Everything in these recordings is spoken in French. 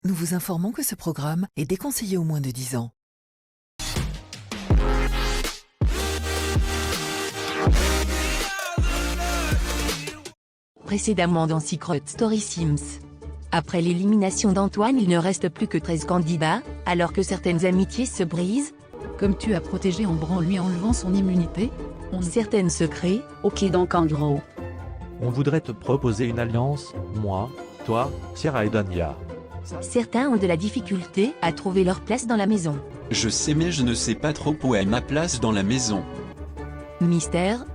Nous vous informons que ce programme est déconseillé aux moins de 10 ans. Précédemment dans Secret Story Sims. Après l'élimination d'Antoine, il ne reste plus que 13 candidats, alors que certaines amitiés se brisent. Comme tu as protégé Ambre en lui enlevant son immunité, Certaines se créent. Ok donc en gros. On voudrait te proposer une alliance, moi, toi, Sierra et Dania. Certains ont de la difficulté à trouver leur place dans la maison. Je sais mais je ne sais pas trop où est ma place dans la maison. Mystère,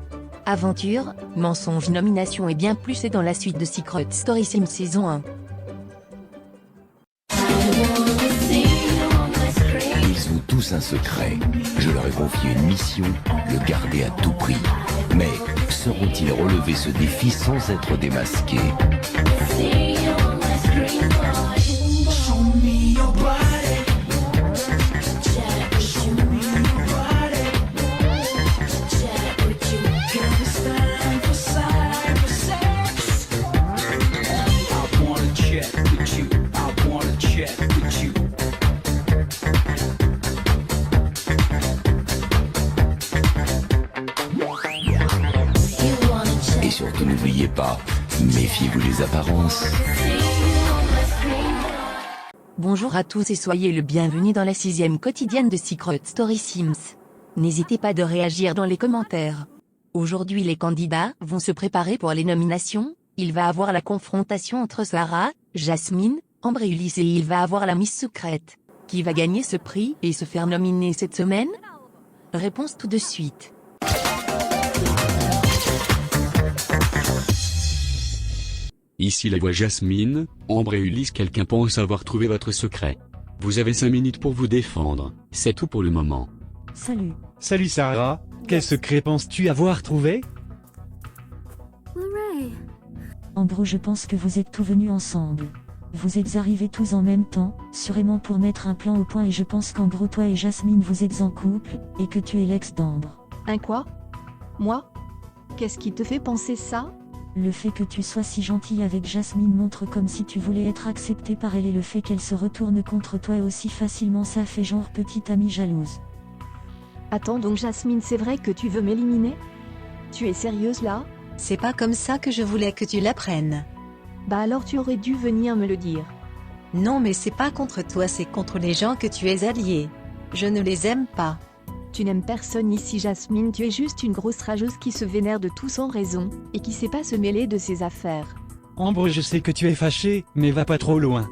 aventure, mensonge, nomination et bien plus est dans la suite de Secret Story Sims saison 1. Ils ont tous un secret. Je leur ai confié une mission, le garder à tout prix. Mais sauront-ils relever ce défi sans être démasqués? Et surtout n'oubliez pas, méfiez-vous des apparences. Bonjour à tous et soyez le bienvenu dans la 6e quotidienne de Secret Story Sims. N'hésitez pas de réagir dans les commentaires. Aujourd'hui les candidats vont se préparer pour les nominations. Il va avoir la confrontation entre Sarah, Jasmine, Ambre et Ulysse et il va avoir la Miss Secrète. Qui va gagner ce prix et se faire nominer cette semaine? Réponse tout de suite. Ici la voix Jasmine, Ambre et Ulysse, quelqu'un pense avoir trouvé votre secret. Vous avez 5 minutes pour vous défendre, c'est tout pour le moment. Salut. Salut Sarah, quel secret penses-tu avoir trouvé? Ambre, je pense que vous êtes tous venus ensemble. Vous êtes arrivés tous en même temps, sûrement pour mettre un plan au point et je pense qu'Ambre, toi et Jasmine vous êtes en couple, et que tu es l'ex d'Ambre. Un quoi? Moi? Qu'est-ce qui te fait penser ça? Le fait que tu sois si gentille avec Jasmine montre comme si tu voulais être acceptée par elle et le fait qu'elle se retourne contre toi aussi facilement ça fait genre petite amie jalouse. Attends donc Jasmine, c'est vrai que tu veux m'éliminer? Tu es sérieuse là? C'est pas comme ça que je voulais que tu l'apprennes. Bah alors tu aurais dû venir me le dire. Non mais c'est pas contre toi, c'est contre les gens que tu es allié. Je ne les aime pas. Tu n'aimes personne ici Jasmine, tu es juste une grosse rageuse qui se vénère de tout sans raison, et qui sait pas se mêler de ses affaires. Ambre, je sais que tu es fâchée, mais va pas trop loin.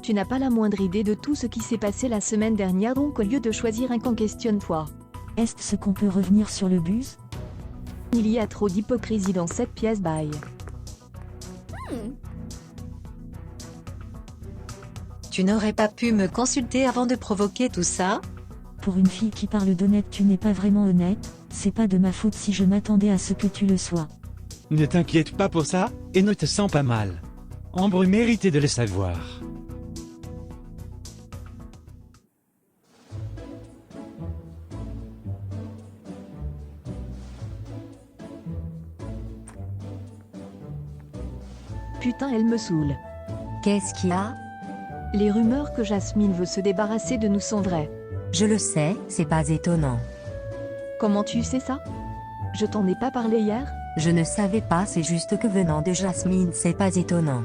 Tu n'as pas la moindre idée de tout ce qui s'est passé la semaine dernière donc au lieu de choisir un camp, questionne-toi. Est-ce qu'on peut revenir sur le bus? Il y a trop d'hypocrisie dans cette pièce, bye. Tu n'aurais pas pu me consulter avant de provoquer tout ça? Pour une fille qui parle d'honnête, tu n'es pas vraiment honnête, c'est pas de ma faute si je m'attendais à ce que tu le sois. Ne t'inquiète pas pour ça, et ne te sens pas mal. Ambre méritait de le savoir. Putain, elle me saoule. Qu'est-ce qu'il y a? Les rumeurs que Jasmine veut se débarrasser de nous sont vraies. Je le sais, c'est pas étonnant. Comment tu sais ça? Je t'en ai pas parlé hier? Je ne savais pas, c'est juste que venant de Jasmine, c'est pas étonnant.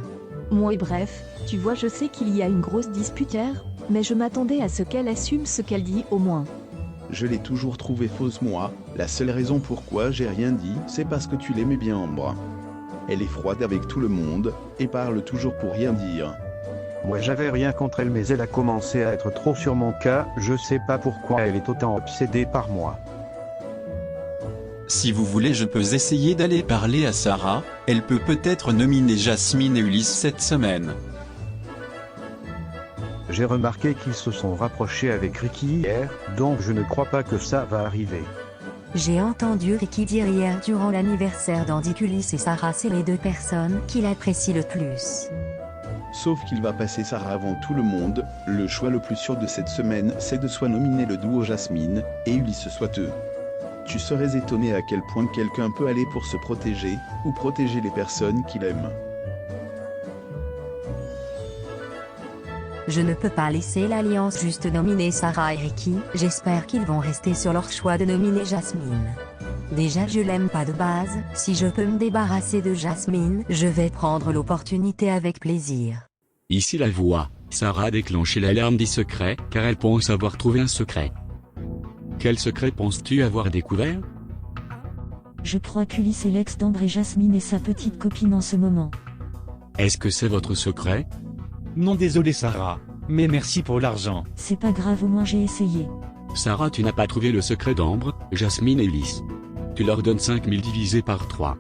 Moi et bref, tu vois, je sais qu'il y a une grosse dispute hier, mais je m'attendais à ce qu'elle assume ce qu'elle dit au moins. Je l'ai toujours trouvée fausse moi, la seule raison pourquoi j'ai rien dit, c'est parce que tu l'aimais bien Ambre. Elle est froide avec tout le monde, et parle toujours pour rien dire. Moi j'avais rien contre elle mais elle a commencé à être trop sur mon cas, je sais pas pourquoi elle est autant obsédée par moi. Si vous voulez je peux essayer d'aller parler à Sarah, elle peut peut-être nominer Jasmine et Ulysse cette semaine. J'ai remarqué qu'ils se sont rapprochés avec Ricky hier, donc je ne crois pas que ça va arriver. J'ai entendu Ricky dire hier durant l'anniversaire d'Andy qu'Ulysse et Sarah c'est les deux personnes qu'il apprécie le plus. Sauf qu'il va passer Sarah avant tout le monde, le choix le plus sûr de cette semaine c'est de soit nominer le duo Jasmine, et Ulysse soit eux. Tu serais étonné à quel point quelqu'un peut aller pour se protéger, ou protéger les personnes qu'il aime. Je ne peux pas laisser l'Alliance juste nominer Sarah et Ricky. J'espère qu'ils vont rester sur leur choix de nominer Jasmine. Déjà je l'aime pas de base, si je peux me débarrasser de Jasmine, je vais prendre l'opportunité avec plaisir. Ici la voix, Sarah a déclenché l'alarme des secrets, car elle pense avoir trouvé un secret. Quel secret penses-tu avoir découvert? Je crois qu'Ulysse est l'ex d'Ambre et Jasmine et sa petite copine en ce moment. Est-ce que c'est votre secret? Non désolé Sarah, mais merci pour l'argent. C'est pas grave, au moins j'ai essayé. Sarah, tu n'as pas trouvé le secret d'Ambre, Jasmine et Ulysse. Tu leur donnes 5000 divisé par 3.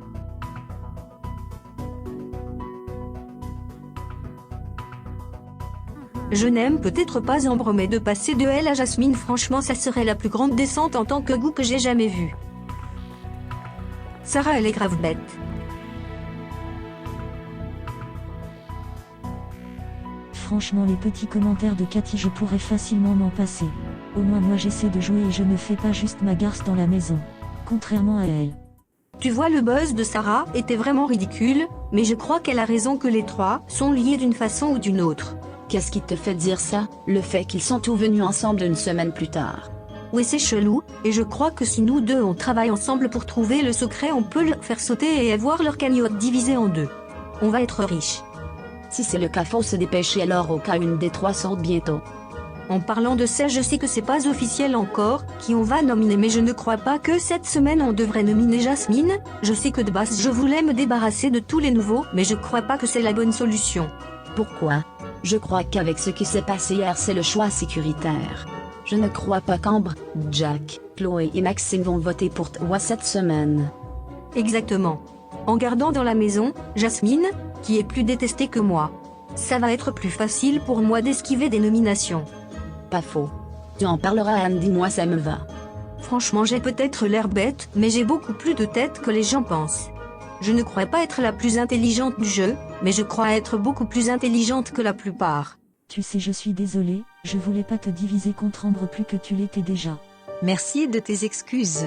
Je n'aime peut-être pas Ambre, mais de passer de elle à Jasmine, franchement ça serait la plus grande descente en tant que goût que j'ai jamais vue. Sarah elle est grave bête. Franchement, les petits commentaires de Cathy, je pourrais facilement m'en passer. Au moins moi j'essaie de jouer et je ne fais pas juste ma garce dans la maison. Contrairement à elle. Tu vois, le buzz de Sarah était vraiment ridicule, mais je crois qu'elle a raison que les trois sont liés d'une façon ou d'une autre. Qu'est-ce qui te fait dire ça? Le fait qu'ils sont tous venus ensemble une semaine plus tard. Oui, c'est chelou, et je crois que si nous deux on travaille ensemble pour trouver le secret, on peut le faire sauter et avoir leur cagnotte divisée en deux. On va être riches. Si c'est le cas, faut se dépêcher alors au cas une des trois sorte bientôt. En parlant de ça, je sais que c'est pas officiel encore qui on va nominer, mais je ne crois pas que cette semaine on devrait nominer Jasmine. Je sais que de base je voulais me débarrasser de tous les nouveaux, mais je crois pas que c'est la bonne solution. Pourquoi? Je crois qu'avec ce qui s'est passé hier, c'est le choix sécuritaire. Je ne crois pas qu'Ambre, Jack, Chloé et Maxime vont voter pour toi cette semaine. Exactement. En gardant dans la maison Jasmine, qui est plus détestée que moi, ça va être plus facile pour moi d'esquiver des nominations. Pas faux. Tu en parleras à Andy, moi ça me va. Franchement, j'ai peut-être l'air bête, mais j'ai beaucoup plus de tête que les gens pensent. Je ne crois pas être la plus intelligente du jeu, mais je crois être beaucoup plus intelligente que la plupart. Tu sais, je suis désolée, je voulais pas te diviser contre Ambre plus que tu l'étais déjà. Merci de tes excuses.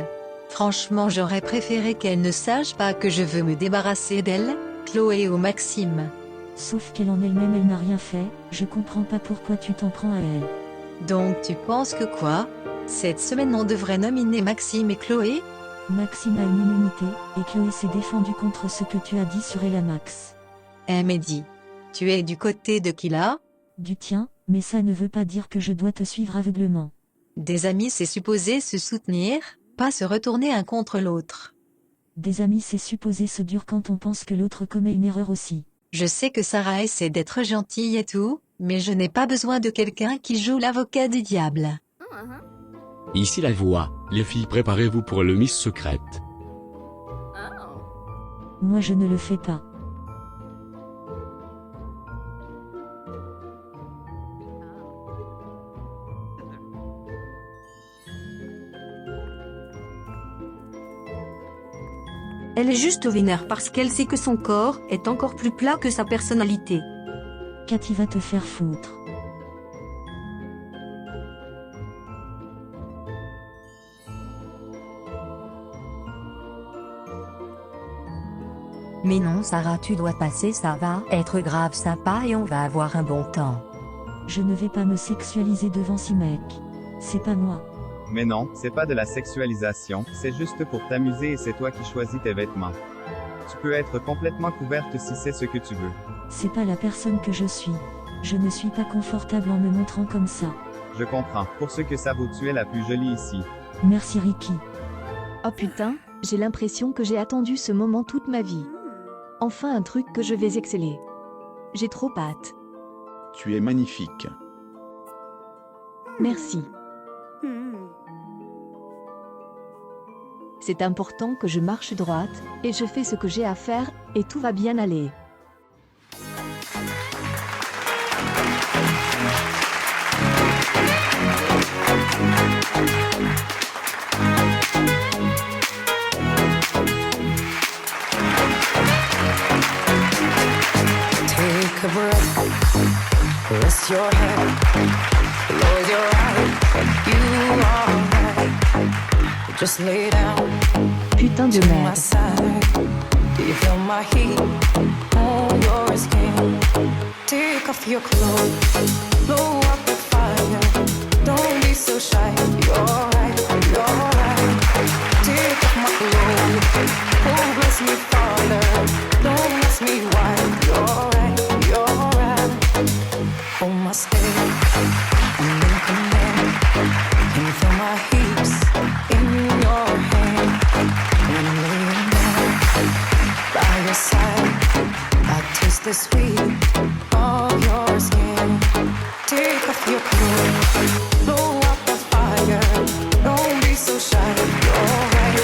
Franchement, j'aurais préféré qu'elle ne sache pas que je veux me débarrasser d'elle, Chloé ou Maxime. Sauf qu'elle en elle-même, elle n'a rien fait, je comprends pas pourquoi tu t'en prends à elle. Donc tu penses que quoi? Cette semaine on devrait nominer Maxime et Chloé? Maxime a une immunité, et Chloé s'est défendue contre ce que tu as dit sur elle à Max. Mehdi, tu es du côté de qui là? Du tien, mais ça ne veut pas dire que je dois te suivre aveuglement. Des amis c'est supposé se soutenir, pas se retourner un contre l'autre. Des amis c'est supposé se dur quand on pense que l'autre commet une erreur aussi. Je sais que Sarah essaie d'être gentille et tout, mais je n'ai pas besoin de quelqu'un qui joue l'avocat du diable. Ici la voix, les filles, préparez-vous pour le Miss secrète. Moi je ne le fais pas. Elle est juste vénère parce qu'elle sait que son corps est encore plus plat que sa personnalité. Cathy va te faire foutre. Mais non Sarah, tu dois passer, ça va être grave sympa et on va avoir un bon temps. Je ne vais pas me sexualiser devant ces mecs. C'est pas moi. Mais non, c'est pas de la sexualisation, c'est juste pour t'amuser et c'est toi qui choisis tes vêtements. Tu peux être complètement couverte si c'est ce que tu veux. C'est pas la personne que je suis. Je ne suis pas confortable en me montrant comme ça. Je comprends, pour ce que ça vaut, tu es la plus jolie ici. Merci Ricky. Oh putain, j'ai l'impression que j'ai attendu ce moment toute ma vie. Enfin un truc que je vais exceller. J'ai trop hâte. Tu es magnifique. Merci. C'est important que je marche droite, et je fais ce que j'ai à faire, et tout va bien aller. Take a breath, rest your head, close your eyes, you are right. Just lay down. Putain de merde. Do you feel my heat on your skin? Take off your clothes. Hold my stay, and then command. Can you feel my hips in your hand? When I'm laying down by your side, I taste the sweet of your skin. Take off your clothes, blow up the fire. Don't be so shy. You're right.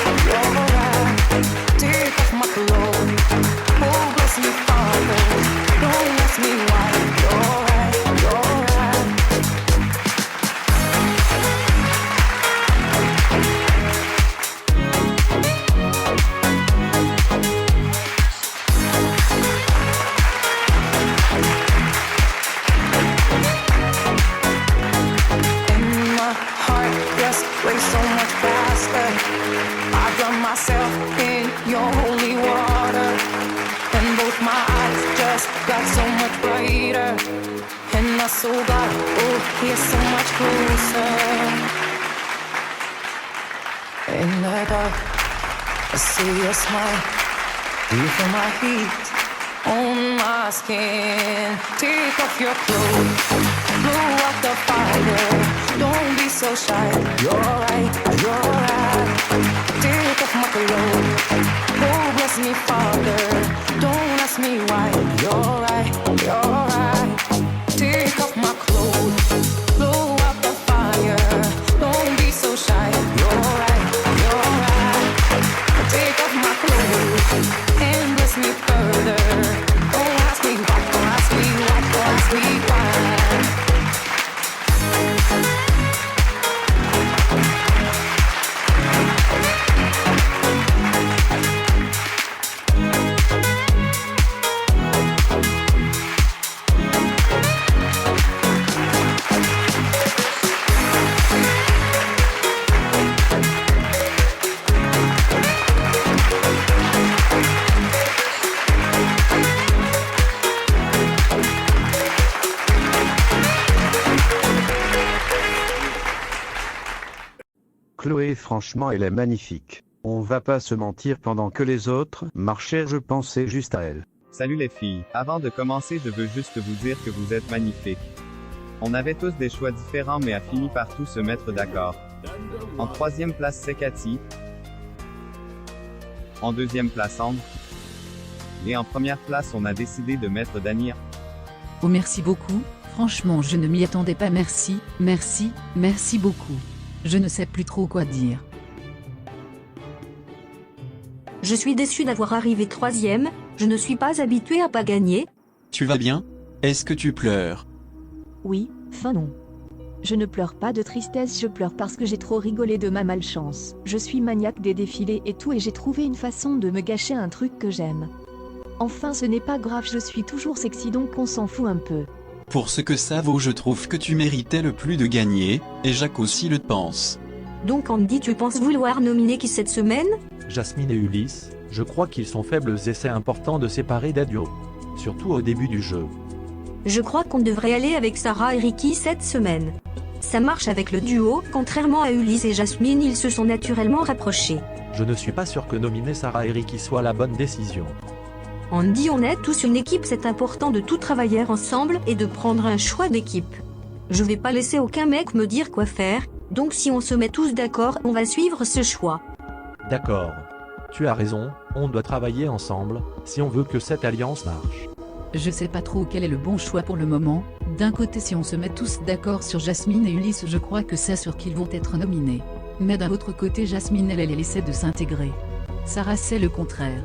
Take off my clothes. Oh, bless me, Father. Don't ask me why. You're right. Way so much faster. I drown myself in your holy water, and both my eyes just got so much brighter, and my soul got, oh, here so much closer. In the dark, I see your smile. Do you feel my heat on my skin? Take off your clothes, blow up the fire. Don't be so shy. You're right. Take off my clothes. Oh, bless me, Father. Don't ask me why. You're right. Take off my clothes. Blow up the fire. Don't be so shy. You're right. Take off my clothes and bless me further. Don't ask me why. Don't ask me why. Don't ask me why. Chloé, franchement, elle est magnifique. On va pas se mentir, pendant que les autres marchaient, je pensais juste à elle. Salut les filles, avant de commencer je veux juste vous dire que vous êtes magnifiques. On avait tous des choix différents mais a fini par tout se mettre d'accord. En troisième place c'est Cathy. En deuxième place Ambre. Et en première place on a décidé de mettre Dania. Oh merci beaucoup, franchement je ne m'y attendais pas, merci beaucoup. Je ne sais plus trop quoi dire. Je suis déçue d'avoir arrivé troisième, je ne suis pas habituée à pas gagner. Tu vas bien? Est-ce que tu pleures? Oui, non. Je ne pleure pas de tristesse, je pleure parce que j'ai trop rigolé de ma malchance. Je suis maniaque des défilés et tout et j'ai trouvé une façon de me gâcher un truc que j'aime. Enfin ce n'est pas grave, je suis toujours sexy donc on s'en fout un peu. Pour ce que ça vaut, je trouve que tu méritais le plus de gagner, et Jacques aussi le pense. Donc Andy, tu penses vouloir nominer qui cette semaine? Jasmine et Ulysse, je crois qu'ils sont faibles et c'est important de séparer des duos. Surtout au début du jeu. Je crois qu'on devrait aller avec Sarah et Ricky cette semaine. Ça marche avec le duo, contrairement à Ulysse et Jasmine, ils se sont naturellement rapprochés. Je ne suis pas sûr que nominer Sarah et Ricky soit la bonne décision. Andy, on est tous une équipe, c'est important de tout travailler ensemble et de prendre un choix d'équipe. Je vais pas laisser aucun mec me dire quoi faire, donc si on se met tous d'accord, on va suivre ce choix. D'accord. Tu as raison, on doit travailler ensemble, si on veut que cette alliance marche. Je sais pas trop quel est le bon choix pour le moment. D'un côté si on se met tous d'accord sur Jasmine et Ulysse, je crois que c'est sûr qu'ils vont être nominés. Mais d'un autre côté Jasmine elle essaie de s'intégrer. Sarah c'est le contraire.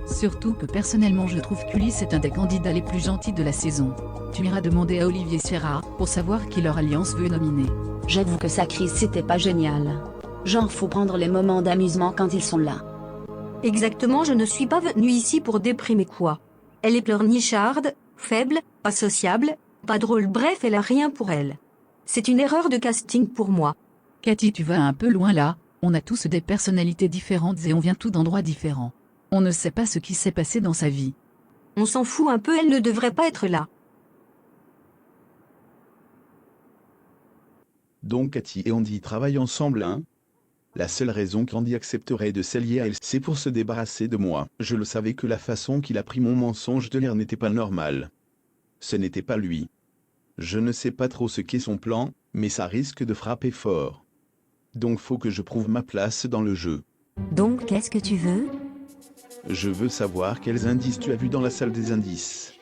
Surtout que personnellement je trouve qu'Ulysse est un des candidats les plus gentils de la saison. Tu iras demander à Olivier Sierra pour savoir qui leur alliance veut nominer. J'avoue que sa crise c'était pas génial. Genre faut prendre les moments d'amusement quand ils sont là. Exactement, je ne suis pas venue ici pour déprimer quoi. Elle est pleurnicharde, faible, pas sociable, pas drôle, bref elle a rien pour elle. C'est une erreur de casting pour moi. Cathy tu vas un peu loin là, on a tous des personnalités différentes et on vient tous d'endroits différents. On ne sait pas ce qui s'est passé dans sa vie. On s'en fout un peu, elle ne devrait pas être là. Donc Cathy et Andy travaillent ensemble, hein? La seule raison qu'Andy accepterait de s'allier à elle, c'est pour se débarrasser de moi. Je le savais que la façon qu'il a pris mon mensonge de l'air n'était pas normale. Ce n'était pas lui. Je ne sais pas trop ce qu'est son plan, mais ça risque de frapper fort. Donc faut que je prouve ma place dans le jeu. Donc qu'est-ce que tu veux? Je veux savoir quels indices tu as vus dans la salle des indices.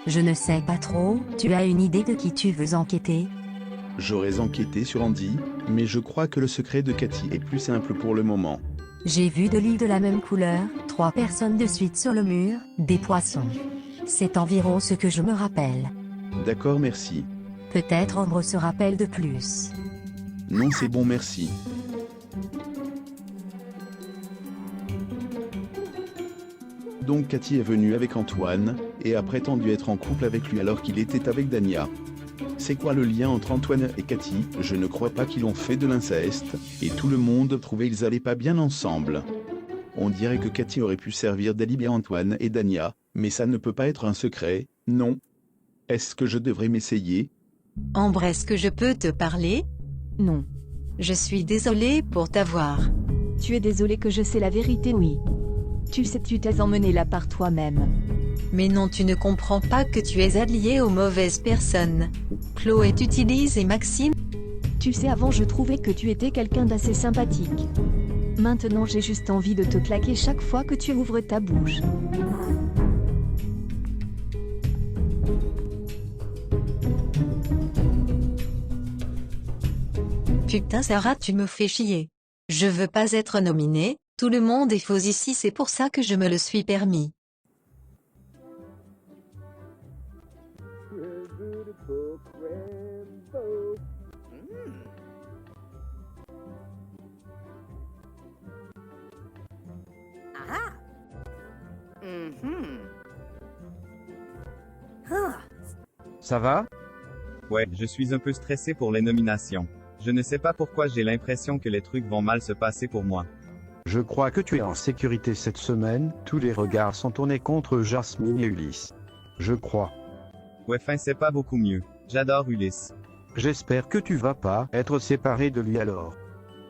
Je ne sais pas trop, tu as une idée de qui tu veux enquêter? J'aurais enquêté sur Andy, mais je crois que le secret de Cathy est plus simple pour le moment. J'ai vu 2 lits de la même couleur, 3 personnes de suite sur le mur, des poissons. C'est environ ce que je me rappelle. D'accord, merci. Peut-être Ambre se rappelle de plus. Non, c'est bon, merci. Donc Cathy est venue avec Antoine, et a prétendu être en couple avec lui alors qu'il était avec Dania. C'est quoi le lien entre Antoine et Cathy? Je ne crois pas qu'ils ont fait de l'inceste, et tout le monde trouvait qu'ils allaient pas bien ensemble. On dirait que Cathy aurait pu servir d'alibi à Antoine et Dania, mais ça ne peut pas être un secret, non? Est-ce que je devrais m'essayer? Ambre, est-ce que je peux te parler? Non. Je suis désolée pour t'avoir. Tu es désolé que je sais la vérité, oui. Tu sais, tu t'es emmené là par toi-même. Mais non, tu ne comprends pas que tu es allié aux mauvaises personnes. Chloé t'utilise et Maxime. Tu sais, avant je trouvais que tu étais quelqu'un d'assez sympathique. Maintenant j'ai juste envie de te claquer chaque fois que tu ouvres ta bouche. Putain Sarah, tu me fais chier. Je veux pas être nominée, tout le monde est faux ici, c'est pour ça que je me le suis permis. Ça va? Ouais, je suis un peu stressé pour les nominations. Je ne sais pas pourquoi j'ai l'impression que les trucs vont mal se passer pour moi. Je crois que tu es en sécurité cette semaine, tous les regards sont tournés contre Jasmine et Ulysse. Je crois. Ouais, c'est pas beaucoup mieux. J'adore Ulysse. J'espère que tu vas pas être séparé de lui alors.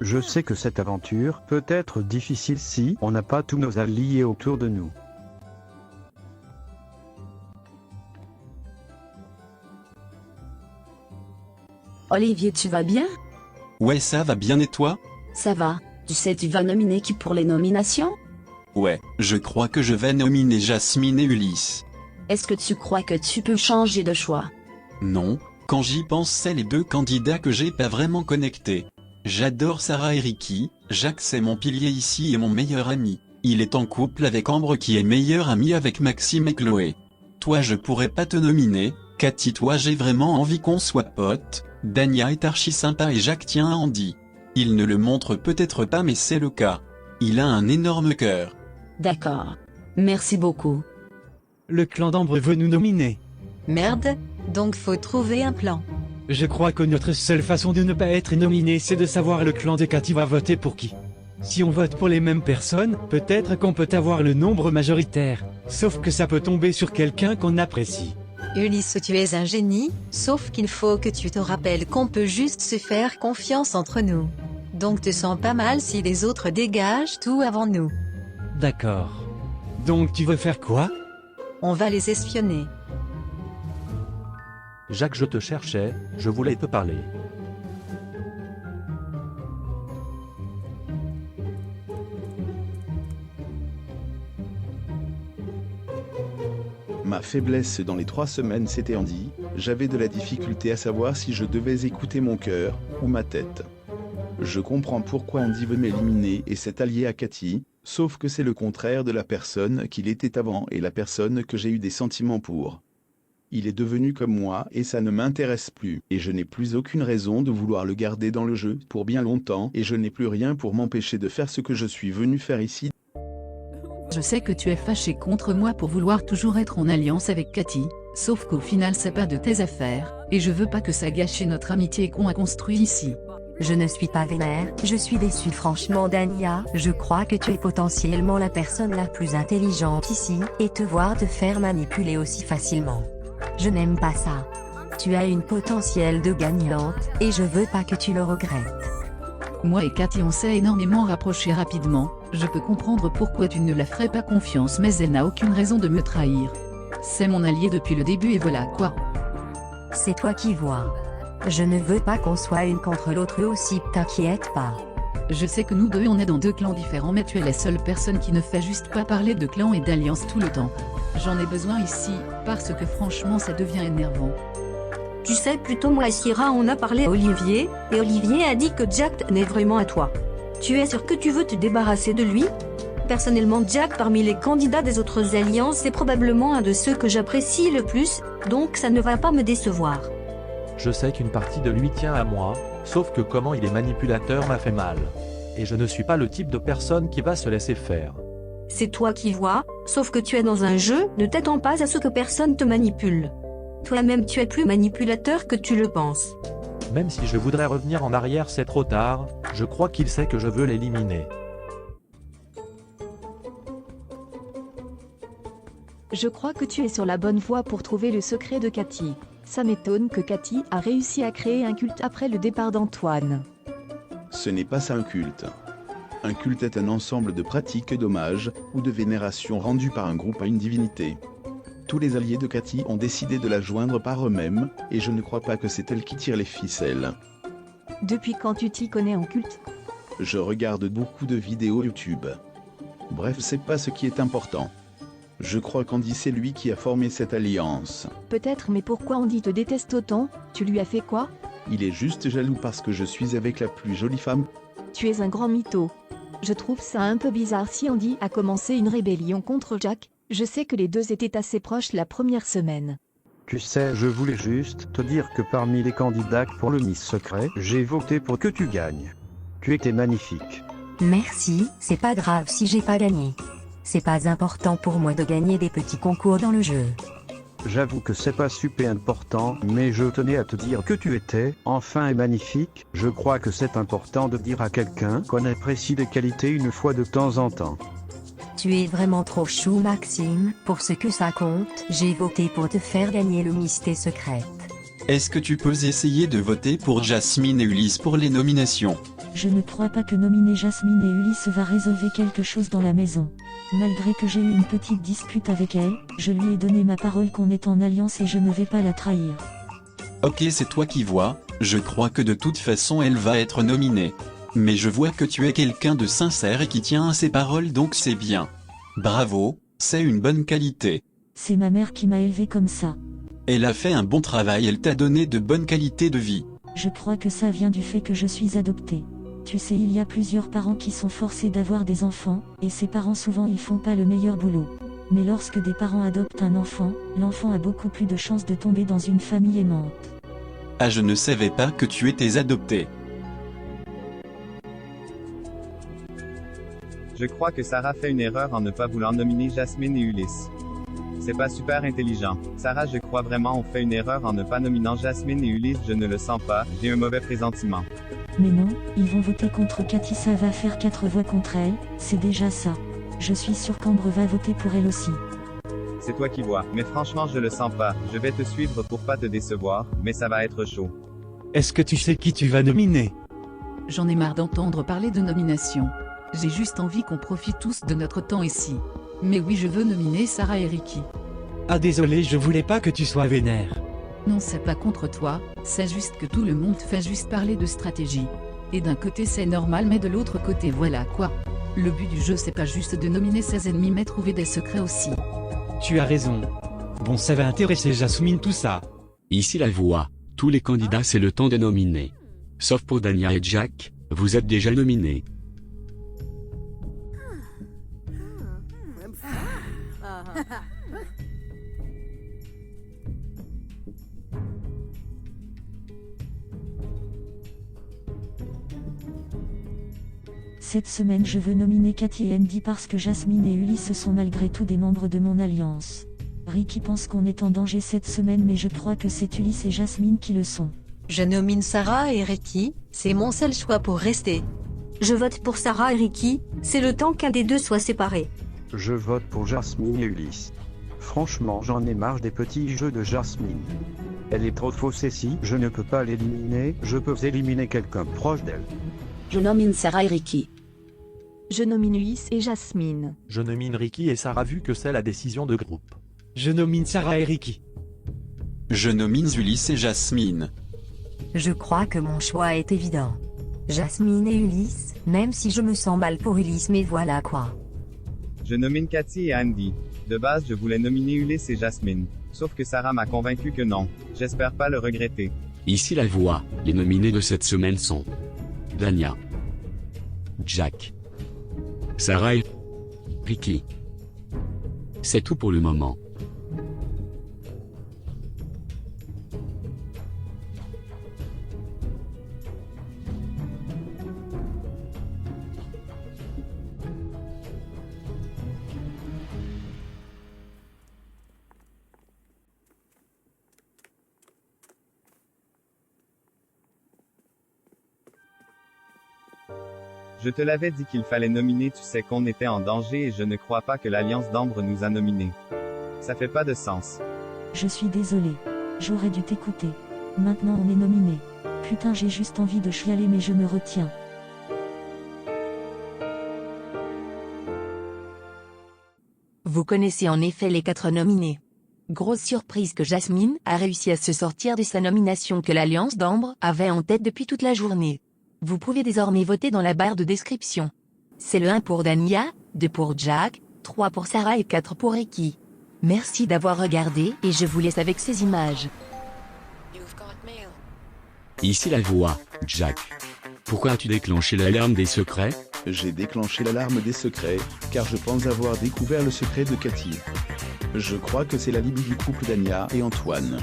Je sais que cette aventure peut être difficile si on n'a pas tous nos alliés autour de nous. Olivier, tu vas bien? Ouais, ça va bien et toi? Ça va. Tu sais, tu vas nominer qui pour les nominations? Ouais, je crois que je vais nominer Jasmine et Ulysse. Est-ce que tu crois que tu peux changer de choix? Non, quand j'y pense, c'est les 2 candidats que j'ai pas vraiment connectés. J'adore Sarah et Ricky, Jacques c'est mon pilier ici et mon meilleur ami. Il est en couple avec Ambre qui est meilleure amie avec Maxime et Chloé. Toi je pourrais pas te nominer, Cathy toi j'ai vraiment envie qu'on soit potes, Dania est archi sympa et Jacques tient à Andy. Il ne le montre peut-être pas mais c'est le cas. Il a un énorme cœur. D'accord. Merci beaucoup. Le clan d'Ambre veut nous nominer. Merde, donc faut trouver un plan. Je crois que notre seule façon de ne pas être nominé, c'est de savoir le clan de Cathy va voter pour qui. Si on vote pour les mêmes personnes, peut-être qu'on peut avoir le nombre majoritaire. Sauf que ça peut tomber sur quelqu'un qu'on apprécie. Ulysse, tu es un génie, sauf qu'il faut que tu te rappelles qu'on peut juste se faire confiance entre nous. Donc te sens pas mal si les autres dégagent tout avant nous. D'accord. Donc tu veux faire quoi? On va les espionner. Jacques, je te cherchais, je voulais te parler. Ma faiblesse dans les 3 semaines c'était Andy, j'avais de la difficulté à savoir si je devais écouter mon cœur, ou ma tête. Je comprends pourquoi Andy veut m'éliminer et s'est allié à Cathy, sauf que c'est le contraire de la personne qu'il était avant et la personne que j'ai eu des sentiments pour. Il est devenu comme moi et ça ne m'intéresse plus, et je n'ai plus aucune raison de vouloir le garder dans le jeu pour bien longtemps et je n'ai plus rien pour m'empêcher de faire ce que je suis venu faire ici. Je sais que tu es fâché contre moi pour vouloir toujours être en alliance avec Cathy, sauf qu'au final c'est pas de tes affaires, et je veux pas que ça gâche notre amitié qu'on a construit ici. Je ne suis pas vénère, je suis déçue franchement Dania, je crois que tu es potentiellement la personne la plus intelligente ici, et te voir te faire manipuler aussi facilement. Je n'aime pas ça. Tu as une potentiel de gagnante, et je veux pas que tu le regrettes. Moi et Cathy on s'est énormément rapprochés rapidement, je peux comprendre pourquoi tu ne la ferais pas confiance mais elle n'a aucune raison de me trahir. C'est mon allié depuis le début et voilà quoi. C'est toi qui vois. Je ne veux pas qu'on soit une contre l'autre aussi, t'inquiète pas. Je sais que nous deux on est dans deux clans différents mais tu es la seule personne qui ne fait juste pas parler de clans et d'alliances tout le temps. J'en ai besoin ici, parce que franchement ça devient énervant. Tu sais, plutôt moi et Sierra on a parlé à Olivier, et Olivier a dit que Jack n'est vraiment à toi. Tu es sûr que tu veux te débarrasser de lui? Personnellement, Jack parmi les candidats des autres alliances est probablement un de ceux que j'apprécie le plus, donc ça ne va pas me décevoir. Je sais qu'une partie de lui tient à moi, sauf que comment il est manipulateur m'a fait mal. Et je ne suis pas le type de personne qui va se laisser faire. C'est toi qui vois, sauf que tu es dans un jeu, ne t'attends pas à ce que personne te manipule. Toi-même tu es plus manipulateur que tu le penses. Même si je voudrais revenir en arrière, c'est trop tard, je crois qu'il sait que je veux l'éliminer. Je crois que tu es sur la bonne voie pour trouver le secret de Cathy. Ça m'étonne que Cathy a réussi à créer un culte après le départ d'Antoine. Ce n'est pas ça un culte. Un culte est un ensemble de pratiques d'hommage ou de vénération rendues par un groupe à une divinité. Tous les alliés de Cathy ont décidé de la joindre par eux-mêmes, et je ne crois pas que c'est elle qui tire les ficelles. Depuis quand tu t'y connais en culte? Je regarde beaucoup de vidéos YouTube. Bref, c'est pas ce qui est important. Je crois qu'Andy c'est lui qui a formé cette alliance. Peut-être, mais pourquoi Andy te déteste autant? Tu lui as fait quoi? Il est juste jaloux parce que je suis avec la plus jolie femme. Tu es un grand mytho. Je trouve ça un peu bizarre si Andy a commencé une rébellion contre Jack. Je sais que les deux étaient assez proches la première semaine. Tu sais, je voulais juste te dire que parmi les candidats pour le Miss Secret, j'ai voté pour que tu gagnes. Tu étais magnifique. Merci, c'est pas grave si j'ai pas gagné. C'est pas important pour moi de gagner des petits concours dans le jeu. J'avoue que c'est pas super important, mais je tenais à te dire que tu étais, enfin et magnifique. Je crois que c'est important de dire à quelqu'un qu'on apprécie les qualités une fois de temps en temps. Tu es vraiment trop chou Maxime, pour ce que ça compte, j'ai voté pour te faire gagner le mystère secrète. Est-ce que tu peux essayer de voter pour Jasmine et Ulysse pour les nominations? Je ne crois pas que nominer Jasmine et Ulysse va résolver quelque chose dans la maison. Malgré que j'ai eu une petite dispute avec elle, je lui ai donné ma parole qu'on est en alliance et je ne vais pas la trahir. Ok, c'est toi qui vois, je crois que de toute façon elle va être nominée. Mais je vois que tu es quelqu'un de sincère et qui tient à ses paroles, donc c'est bien. Bravo, c'est une bonne qualité. C'est ma mère qui m'a élevé comme ça. Elle a fait un bon travail, elle t'a donné de bonnes qualités de vie. Je crois que ça vient du fait que je suis adoptée. Tu sais, il y a plusieurs parents qui sont forcés d'avoir des enfants, et ces parents souvent ils font pas le meilleur boulot. Mais lorsque des parents adoptent un enfant, l'enfant a beaucoup plus de chances de tomber dans une famille aimante. Ah, je ne savais pas que tu étais adopté. Je crois que Sarah fait une erreur en ne pas vouloir nominer Jasmine et Ulysse. C'est pas super intelligent. Sarah, je crois vraiment on fait une erreur en ne pas nominant Jasmine et Ulysse, je ne le sens pas, j'ai un mauvais pressentiment. Mais non, ils vont voter contre Cathy, ça va faire 4 voix contre elle, c'est déjà ça. Je suis sûre qu'Ambre va voter pour elle aussi. C'est toi qui vois, mais franchement je le sens pas, je vais te suivre pour pas te décevoir, mais ça va être chaud. Est-ce que tu sais qui tu vas nominer? J'en ai marre d'entendre parler de nomination. J'ai juste envie qu'on profite tous de notre temps ici. Mais oui, je veux nominer Sarah et Ricky. Ah désolé, je voulais pas que tu sois vénère. Non, c'est pas contre toi, c'est juste que tout le monde fait juste parler de stratégie. Et d'un côté c'est normal, mais de l'autre côté voilà quoi. Le but du jeu c'est pas juste de nominer ses ennemis mais trouver des secrets aussi. Tu as raison. Bon, ça va intéresser Jasmine tout ça. Ici la voix, tous les candidats c'est le temps de nominer. Sauf pour Dania et Jack, vous êtes déjà nominés. Cette semaine je veux nominer Cathy et Andy parce que Jasmine et Ulysse sont malgré tout des membres de mon alliance. Ricky pense qu'on est en danger cette semaine mais je crois que c'est Ulysse et Jasmine qui le sont. Je nomine Sarah et Ricky, c'est mon seul choix pour rester. Je vote pour Sarah et Ricky, c'est le temps qu'un des deux soit séparé. Je vote pour Jasmine et Ulysse. Franchement, j'en ai marre des petits jeux de Jasmine. Elle est trop fausse et si je ne peux pas l'éliminer, je peux éliminer quelqu'un proche d'elle. Je nomine Sarah et Ricky. Je nomine Ulysse et Jasmine. Je nomine Ricky et Sarah vu que c'est la décision de groupe. Je nomine Sarah et Ricky. Je nomine Ulysse et Jasmine. Je crois que mon choix est évident. Jasmine et Ulysse, même si je me sens mal pour Ulysse, mais voilà quoi. Je nomine Cathy et Andy. De base, je voulais nominer Ulysse et Jasmine. Sauf que Sarah m'a convaincu que non. J'espère pas le regretter. Ici la voix. Les nominés de cette semaine sont Dania, Jack, Sarah et Ricky. C'est tout pour le moment. Je te l'avais dit qu'il fallait nominer, tu sais qu'on était en danger et je ne crois pas que l'Alliance d'Ambre nous a nominés. Ça fait pas de sens. Je suis désolé. J'aurais dû t'écouter. Maintenant on est nominé. Putain, j'ai juste envie de chialer mais je me retiens. Vous connaissez en effet les 4 nominés. Grosse surprise que Jasmine a réussi à se sortir de sa nomination que l'Alliance d'Ambre avait en tête depuis toute la journée. Vous pouvez désormais voter dans la barre de description. C'est le 1 pour Dania, 2 pour Jack, 3 pour Sarah et 4 pour Ricky. Merci d'avoir regardé et je vous laisse avec ces images. Ici la voix. Jack. Pourquoi as-tu déclenché l'alarme des secrets? J'ai déclenché l'alarme des secrets, car je pense avoir découvert le secret de Cathy. Je crois que c'est la Libye du couple Dania et Antoine.